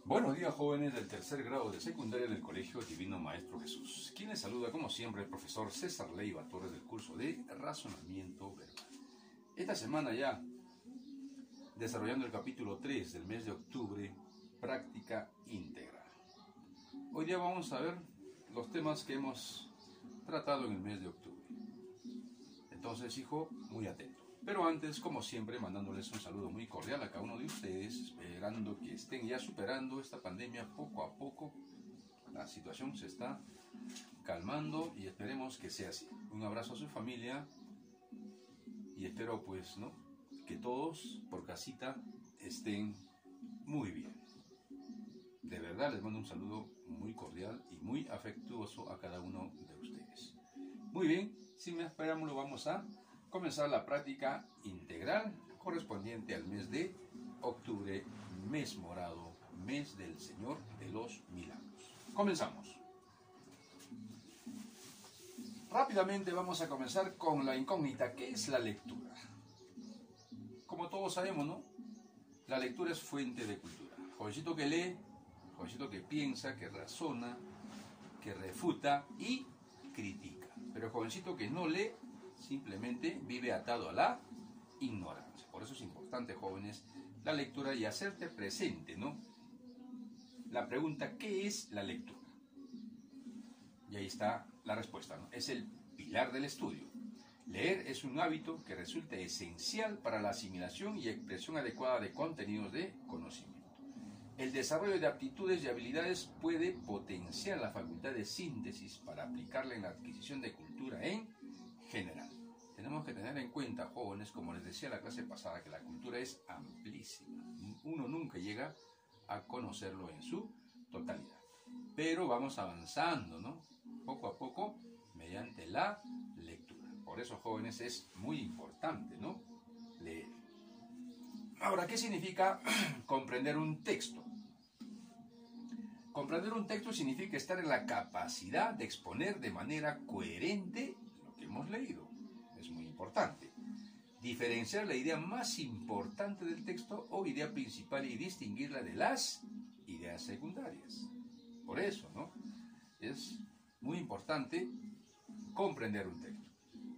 Buenos días, jóvenes del tercer grado de secundaria del Colegio Divino Maestro Jesús. Quien les saluda, como siempre, el profesor César Leiva Torres del curso de Razonamiento Verbal. Esta semana ya, desarrollando el capítulo 3 del mes de octubre, práctica íntegra. Hoy día vamos a ver los temas que hemos tratado en el mes de octubre. Entonces, hijo, muy atento. Pero antes, como siempre, mandándoles un saludo muy cordial a cada uno de ustedes, esperando que estén ya superando esta pandemia poco a poco. La situación se está calmando y esperemos que sea así. Un abrazo a su familia y espero pues, que todos por casita estén muy bien. De verdad les mando un saludo muy cordial y muy afectuoso a cada uno de ustedes. Muy bien, sin más preámbulo vamos a comenzar la práctica integral correspondiente al mes de octubre, mes morado, mes del Señor de los Milagros. Comenzamos. Rápidamente vamos a comenzar con la incógnita. ¿Qué es la lectura? Como todos sabemos, la lectura es fuente de cultura. Jovencito que lee, jovencito que piensa, que razona, que refuta y critica. Pero jovencito que no lee, simplemente vive atado a la ignorancia. Por eso es importante, jóvenes, la lectura y hacerte presente, La pregunta, ¿qué es la lectura? Y ahí está la respuesta, Es el pilar del estudio. Leer es un hábito que resulta esencial para la asimilación y expresión adecuada de contenidos de conocimiento. El desarrollo de aptitudes y habilidades puede potenciar la facultad de síntesis para aplicarla en la adquisición de cultura en general. Tenemos que tener en cuenta, jóvenes, como les decía en la clase pasada, que la cultura es amplísima. Uno nunca llega a conocerlo en su totalidad. Pero vamos avanzando, Poco a poco, mediante la lectura. Por eso, jóvenes, es muy importante, Leer. Ahora, ¿qué significa comprender un texto? Comprender un texto significa estar en la capacidad de exponer de manera coherente lo que hemos leído. Es muy importante. Diferenciar la idea más importante del texto o idea principal y distinguirla de las ideas secundarias. Por eso, es muy importante comprender un texto.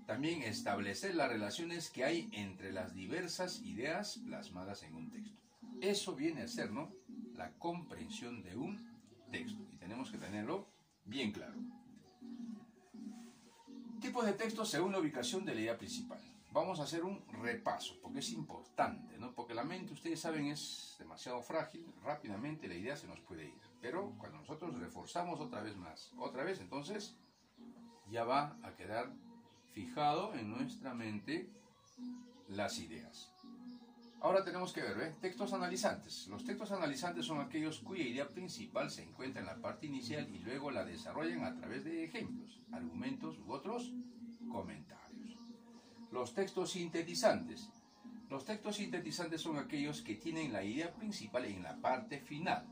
También establecer las relaciones que hay entre las diversas ideas plasmadas en un texto. Eso viene a ser, la comprensión de un texto. Y tenemos que tenerlo bien claro. Tipos de textos según la ubicación de la idea principal. Vamos a hacer un repaso, porque es importante, Porque la mente, ustedes saben, es demasiado frágil, rápidamente la idea se nos puede ir. Pero cuando nosotros reforzamos otra vez, entonces ya va a quedar fijado en nuestra mente las ideas. Ahora tenemos que ver, textos analizantes. Los textos analizantes son aquellos cuya idea principal se encuentra en la parte inicial y luego la desarrollan a través de ejemplos, argumentos u otros comentarios. Los textos sintetizantes. Los textos sintetizantes son aquellos que tienen la idea principal en la parte final.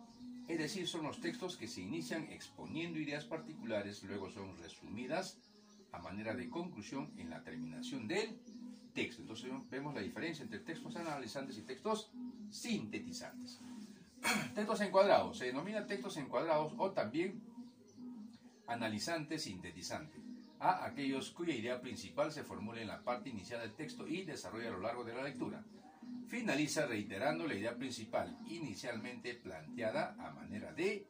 Es decir, son los textos que se inician exponiendo ideas particulares, luego son resumidas a manera de conclusión en la terminación del texto. Entonces vemos la diferencia entre textos analizantes y textos sintetizantes. Textos encuadrados. Se denomina textos encuadrados o también analizante sintetizante a aquellos cuya idea principal se formula en la parte inicial del texto y desarrolla a lo largo de la lectura. Finaliza reiterando la idea principal inicialmente planteada a manera de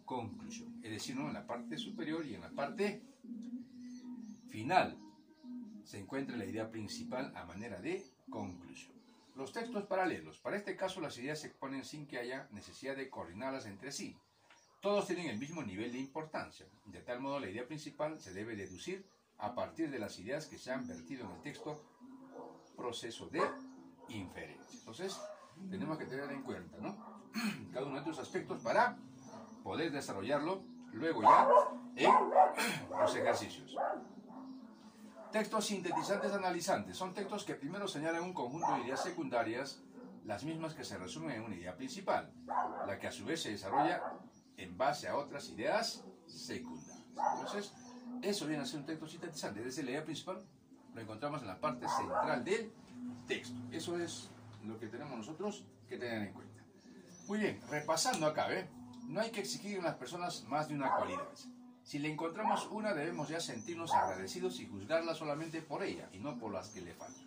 conclusión. Es decir, en la parte superior y en la parte final se encuentra la idea principal a manera de conclusión. Los textos paralelos. Para este caso, las ideas se exponen sin que haya necesidad de coordinarlas entre sí. Todos tienen el mismo nivel de importancia. De tal modo, la idea principal se debe deducir a partir de las ideas que se han vertido en el texto, proceso de inferencia. Entonces, tenemos que tener en cuenta, cada uno de estos aspectos para poder desarrollarlo luego ya en los ejercicios. Textos sintetizantes analizantes. Son textos que primero señalan un conjunto de ideas secundarias, las mismas que se resumen en una idea principal, la que a su vez se desarrolla en base a otras ideas secundarias. Entonces, eso viene a ser un texto sintetizante. Desde la idea principal lo encontramos en la parte central del texto. Eso es lo que tenemos nosotros que tener en cuenta. Muy bien, repasando acá, no hay que exigir a las personas más de una cualidad. Si le encontramos una, debemos ya sentirnos agradecidos y juzgarla solamente por ella y no por las que le faltan.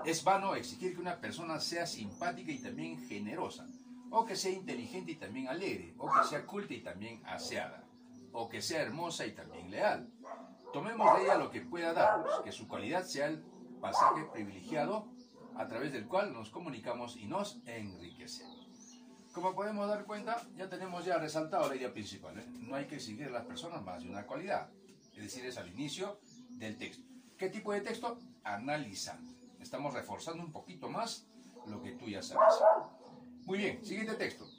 Es vano exigir que una persona sea simpática y también generosa, o que sea inteligente y también alegre, o que sea culta y también aseada, o que sea hermosa y también leal. Tomemos de ella lo que pueda darnos, que su cualidad sea el pasaje privilegiado a través del cual nos comunicamos y nos enriquecemos. Como podemos dar cuenta, ya tenemos ya resaltado la idea principal. No hay que exigir a las personas más de una cualidad. Es decir, es al inicio del texto. ¿Qué tipo de texto? Analizando. Estamos reforzando un poquito más lo que tú ya sabes. Muy bien, siguiente texto.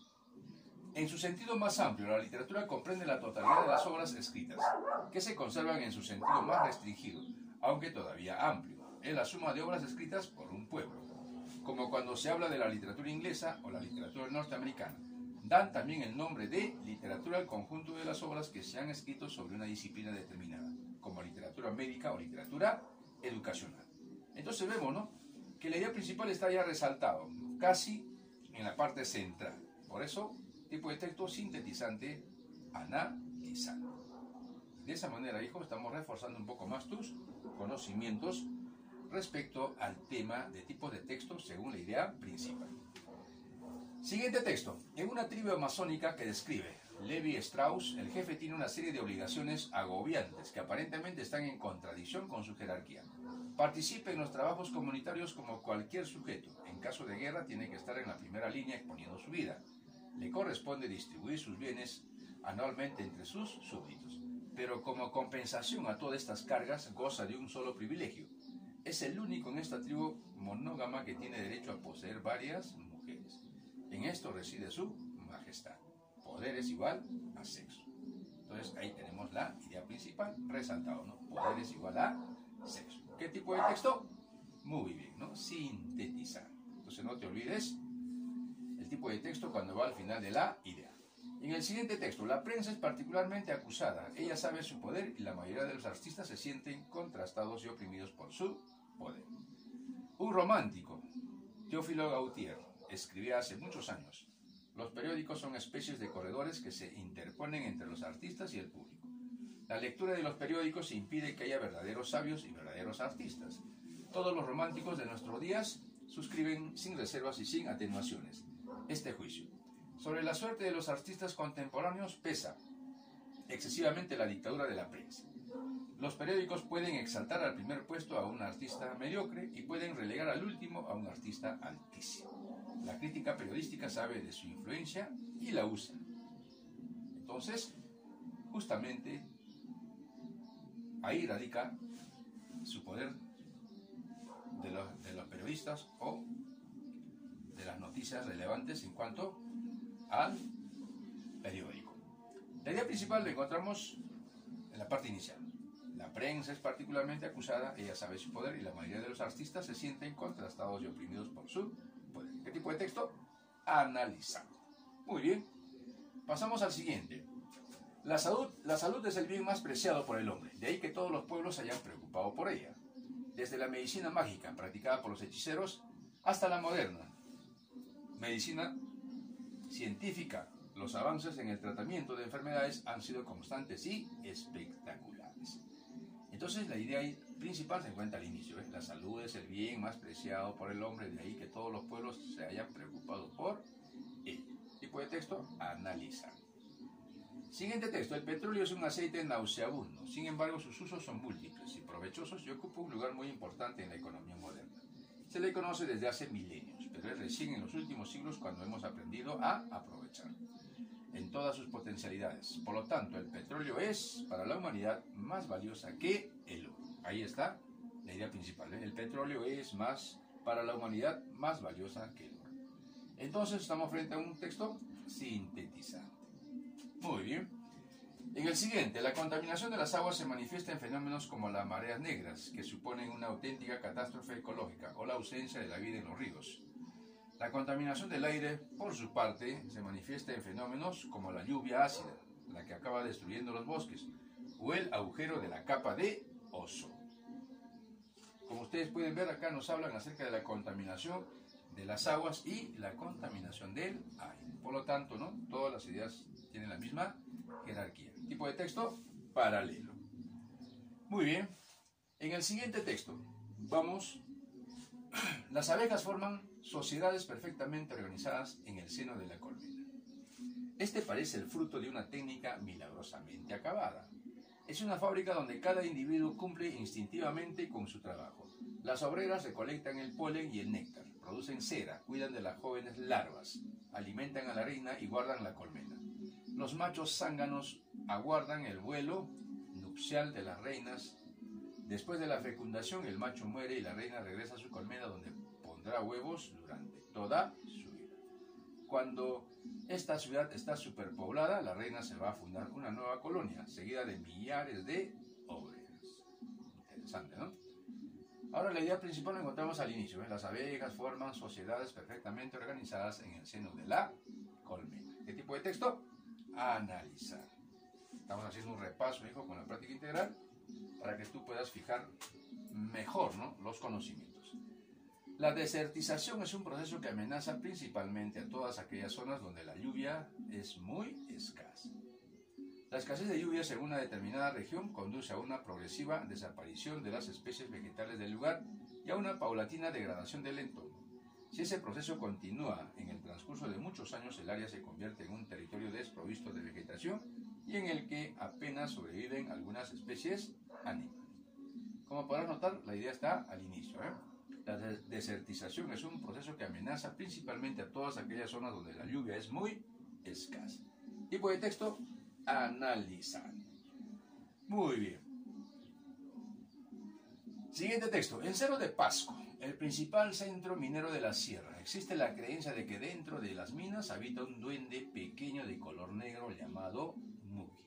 En su sentido más amplio, la literatura comprende la totalidad de las obras escritas, que se conservan en su sentido más restringido, aunque todavía amplio. Es la suma de obras escritas por un pueblo. Como cuando se habla de la literatura inglesa o la literatura norteamericana. Dan también el nombre de literatura al conjunto de las obras que se han escrito sobre una disciplina determinada, como literatura médica o literatura educacional. Entonces vemos, ¿no?, que la idea principal está ya resaltado, casi en la parte central. Por eso, tipo de texto sintetizante, analizando. De esa manera, hijo, estamos reforzando un poco más tus conocimientos respecto al tema de tipos de texto según la idea principal. Siguiente texto. En una tribu amazónica que describe Levi Strauss, el jefe tiene una serie de obligaciones agobiantes que aparentemente están en contradicción con su jerarquía. Participa en los trabajos comunitarios como cualquier sujeto. En caso de guerra tiene que estar en la primera línea exponiendo su vida. Le corresponde distribuir sus bienes anualmente entre sus súbditos. Pero como compensación a todas estas cargas goza de un solo privilegio. Es el único en esta tribu monógama que tiene derecho a poseer varias mujeres. En esto reside su majestad. Poder es igual a sexo. Entonces ahí tenemos la idea principal resaltado, ¿no? Poder es igual a sexo. ¿Qué tipo de texto? Muy bien, ¿no? Sintetizar. Entonces no te olvides el tipo de texto cuando va al final de la idea. En el siguiente texto, la prensa es particularmente acusada. Ella sabe su poder y la mayoría de los artistas se sienten contrastados y oprimidos por su poder. Un romántico, Teófilo Gautier, escribía hace muchos años: los periódicos son especies de corredores que se interponen entre los artistas y el público. La lectura de los periódicos impide que haya verdaderos sabios y verdaderos artistas. Todos los románticos de nuestros días suscriben sin reservas y sin atenuaciones este juicio. Sobre la suerte de los artistas contemporáneos pesa excesivamente la dictadura de la prensa. Los periódicos pueden exaltar al primer puesto a un artista mediocre y pueden relegar al último a un artista altísimo. La crítica periodística sabe de su influencia y la usa. Entonces, justamente ahí radica su poder de los periodistas o de las noticias relevantes en cuanto al periódico. La idea principal la encontramos en la parte inicial. La prensa es particularmente acusada, ella sabe su poder y la mayoría de los artistas se sienten contrastados y oprimidos por su poder. ¿Qué tipo de texto? Analizando. Muy bien. Pasamos al siguiente. La salud es el bien más preciado por el hombre, de ahí que todos los pueblos se hayan preocupado por ella. Desde la medicina mágica practicada por los hechiceros hasta la moderna medicina científica, los avances en el tratamiento de enfermedades han sido constantes y espectaculares. Entonces la idea principal se encuentra al inicio. La salud es el bien más preciado por el hombre, de ahí que todos los pueblos se hayan preocupado por él. Tipo de texto, analizar. Siguiente texto. El petróleo es un aceite nauseabundo, sin embargo sus usos son múltiples y provechosos y ocupa un lugar muy importante en la economía moderna. Se le conoce desde hace milenios, pero es recién en los últimos siglos cuando hemos aprendido a aprovecharlo en todas sus potencialidades. Por lo tanto, el petróleo es para la humanidad más valiosa que el oro. Ahí está la idea principal. El petróleo es para la humanidad más valiosa que el oro. Entonces estamos frente a un texto sintetizante. Muy bien. En el siguiente, la contaminación de las aguas se manifiesta en fenómenos como las mareas negras, que suponen una auténtica catástrofe ecológica, o la ausencia de la vida en los ríos. La contaminación del aire, por su parte, se manifiesta en fenómenos como la lluvia ácida, la que acaba destruyendo los bosques, o el agujero de la capa de ozono. Como ustedes pueden ver, acá nos hablan acerca de la contaminación de las aguas y la contaminación del aire. Por lo tanto, ¿no? Todas las ideas tienen la misma jerarquía. Tipo de texto paralelo. Muy bien. En el siguiente texto, vamos. Las abejas forman sociedades perfectamente organizadas en el seno de la colmena. Este parece el fruto de una técnica milagrosamente acabada. Es una fábrica donde cada individuo cumple instintivamente con su trabajo. Las obreras recolectan el polen y el néctar, producen cera, cuidan de las jóvenes larvas, alimentan a la reina y guardan la colmena. Los machos zánganos aguardan el vuelo nupcial de las reinas. Después de la fecundación, el macho muere y la reina regresa a su colmena donde pondrá huevos durante toda su vida. Cuando esta ciudad está superpoblada, la reina se va a fundar una nueva colonia, seguida de millares de obreras. Interesante, ¿no? Ahora la idea principal la encontramos al inicio. Las abejas forman sociedades perfectamente organizadas en el seno de la colmena. ¿Qué tipo de texto? Analizar. Estamos haciendo un repaso, hijo, con la práctica integral para que tú puedas fijar mejor, ¿no?, los conocimientos. La desertización es un proceso que amenaza principalmente a todas aquellas zonas donde la lluvia es muy escasa. La escasez de lluvias en una determinada región conduce a una progresiva desaparición de las especies vegetales del lugar y a una paulatina degradación del entorno. Si ese proceso continúa en el transcurso de muchos años, el área se convierte en un territorio desprovisto de vegetación y en el que apenas sobreviven algunas especies animales. Como podrás notar, la idea está al inicio, La desertización es un proceso que amenaza principalmente a todas aquellas zonas donde la lluvia es muy escasa. Tipo de texto, analizar. Muy bien. Siguiente texto. En Cerro de Pasco, el principal centro minero de la sierra, existe la creencia de que dentro de las minas habita un duende pequeño de color negro llamado Muki.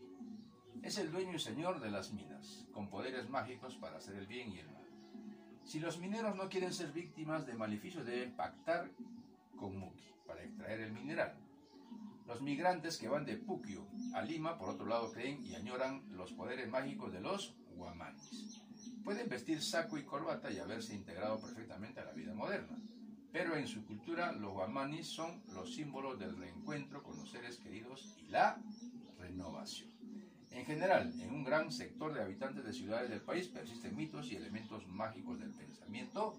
Es el dueño y señor de las minas, con poderes mágicos para hacer el bien y el mal. Si los mineros no quieren ser víctimas de maleficios, deben pactar con Muki para extraer el mineral. Los migrantes que van de Puquio a Lima, por otro lado, creen y añoran los poderes mágicos de los guamanis. Pueden vestir saco y corbata y haberse integrado perfectamente a la vida moderna, pero en su cultura los guamanis son los símbolos del reencuentro con los seres queridos y la renovación. En general, en un gran sector de habitantes de ciudades del país persisten mitos y elementos mágicos del pensamiento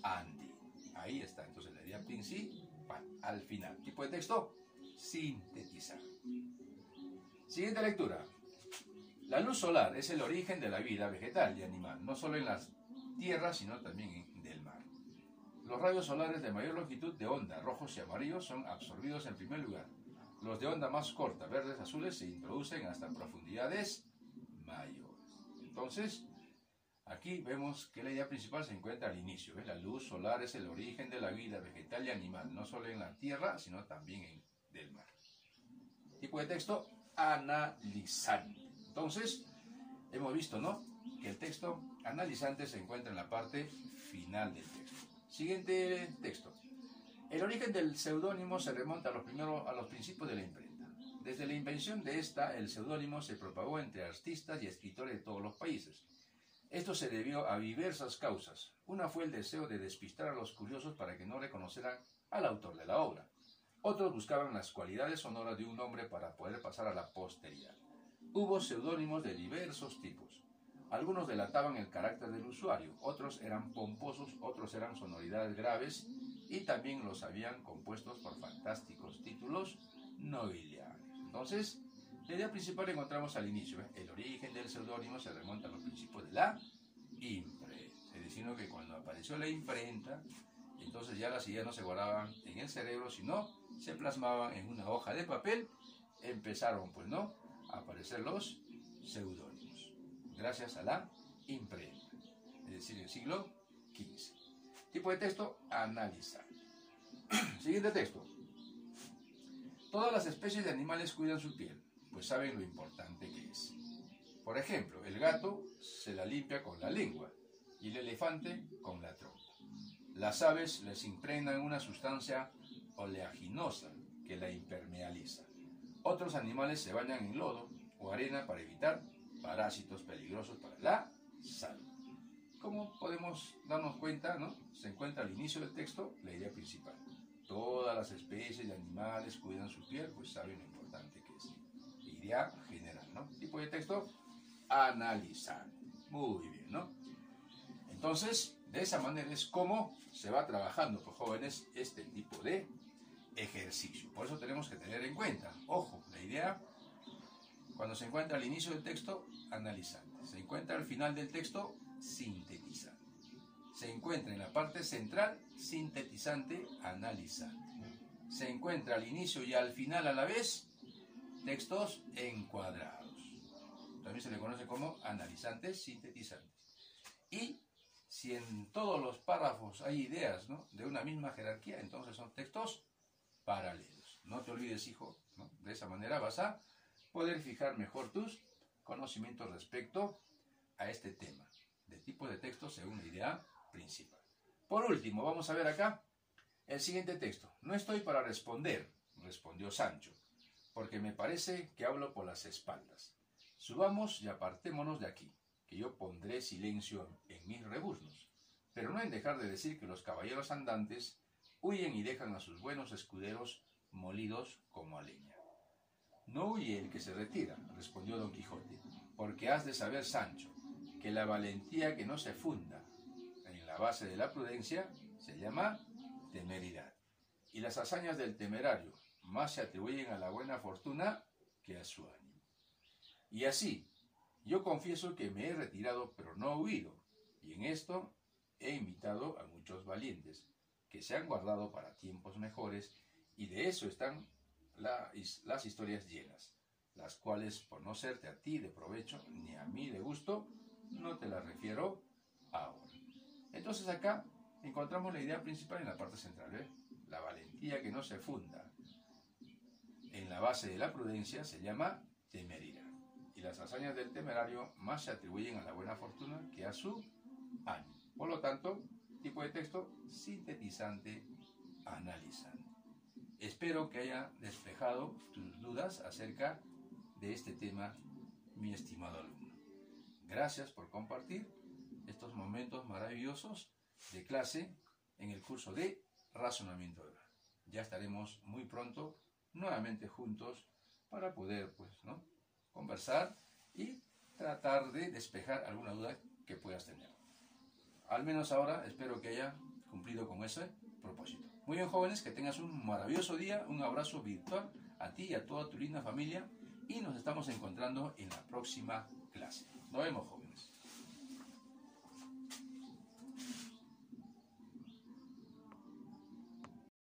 andino. Ahí está entonces la idea principal. Al final, tipo de texto, sintetizar. Siguiente lectura. La luz solar es el origen de la vida vegetal y animal, no solo en las tierras, sino también en del mar. Los rayos solares de mayor longitud de onda, rojos y amarillos, son absorbidos en primer lugar. Los de onda más corta, verdes, azules, se introducen hasta profundidades mayores. Entonces, aquí vemos que la idea principal se encuentra al inicio. La luz solar es el origen de la vida vegetal y animal, no solo en la tierra, sino también en del mar. Tipo de texto, analizante. Entonces, hemos visto, ¿no?, que el texto analizante se encuentra en la parte final del texto. Siguiente texto. El origen del seudónimo se remonta a los principios de la imprenta. Desde la invención de esta, el seudónimo se propagó entre artistas y escritores de todos los países. Esto se debió a diversas causas. Una fue el deseo de despistar a los curiosos para que no reconocieran al autor de la obra. Otros buscaban las cualidades sonoras de un nombre para poder pasar a la posteridad. Hubo seudónimos de diversos tipos. Algunos delataban el carácter del usuario, otros eran pomposos, otros eran sonoridades graves y también los habían compuestos por fantásticos títulos nobiliarios. Entonces, la idea principal encontramos al inicio. El origen del seudónimo se remonta a los principios de la imprenta. Es decir, que cuando apareció la imprenta, entonces ya las ideas no se guardaban en el cerebro, sino se plasmaban en una hoja de papel. Empezaron, pues, ¿no?, a aparecer los seudónimos, gracias a la imprenta, es decir, en el siglo XV. Tipo de texto, analizar. Siguiente texto. Todas las especies de animales cuidan su piel, pues saben lo importante que es. Por ejemplo, el gato se la limpia con la lengua y el elefante con la trompa. Las aves les impregnan una sustancia oleaginosa que la impermeabiliza. Otros animales se bañan en lodo o arena para evitar parásitos peligrosos para la salud. como podemos darnos cuenta, ¿no? Se encuentra al inicio del texto la idea principal. Todas las especies de animales cuidan su piel, pues saben lo importante que es. Idea general, ¿no? Tipo de texto, analizar. Muy bien, ¿no? Entonces, de esa manera es como se va trabajando, pues jóvenes, este tipo de ejercicio. Por eso tenemos que tener en cuenta, ojo, la idea, cuando se encuentra al inicio del texto, analizante. Se encuentra al final del texto, sintetizante. Se encuentra en la parte central, sintetizante, analizante. Se encuentra al inicio y al final a la vez, textos encuadrados. También se le conoce como analizantes, sintetizantes. Y si en todos los párrafos hay ideas, ¿no?, de una misma jerarquía, entonces son textos paralelos. No te olvides, hijo, ¿no? De esa manera vas a poder fijar mejor tus conocimientos respecto a este tema de tipo de texto según la idea principal. Por último, vamos a ver acá el siguiente texto. No estoy para responder, respondió Sancho, porque me parece que hablo por las espaldas. Subamos y apartémonos de aquí, que yo pondré silencio en mis rebuznos, pero no en dejar de decir que los caballeros andantes huyen y dejan a sus buenos escuderos molidos como a leña. No huye el que se retira, respondió Don Quijote, porque has de saber, Sancho, que la valentía que no se funda en la base de la prudencia se llama temeridad, y las hazañas del temerario más se atribuyen a la buena fortuna que a su ánimo. Y así, yo confieso que me he retirado, pero no huido, y en esto he invitado a muchos valientes, que se han guardado para tiempos mejores, y de eso están las historias llenas, las cuales, por no serte a ti de provecho, ni a mí de gusto, no te las refiero ahora. Entonces acá encontramos la idea principal en la parte central, ¿eh? La valentía que no se funda en la base de la prudencia se llama temeridad, y las hazañas del temerario más se atribuyen a la buena fortuna que a su ánimo. Por lo tanto, tipo de texto sintetizante, analizante. Espero que haya despejado tus dudas acerca de este tema, mi estimado alumno. Gracias por compartir estos momentos maravillosos de clase en el curso de razonamiento oral. Ya estaremos muy pronto nuevamente juntos para poder, pues, ¿no?, conversar y tratar de despejar alguna duda que puedas tener. Al menos ahora espero que haya cumplido con ese propósito. Muy bien, jóvenes, que tengas un maravilloso día, un abrazo virtual a ti y a toda tu linda familia, y nos estamos encontrando en la próxima clase. Nos vemos, jóvenes.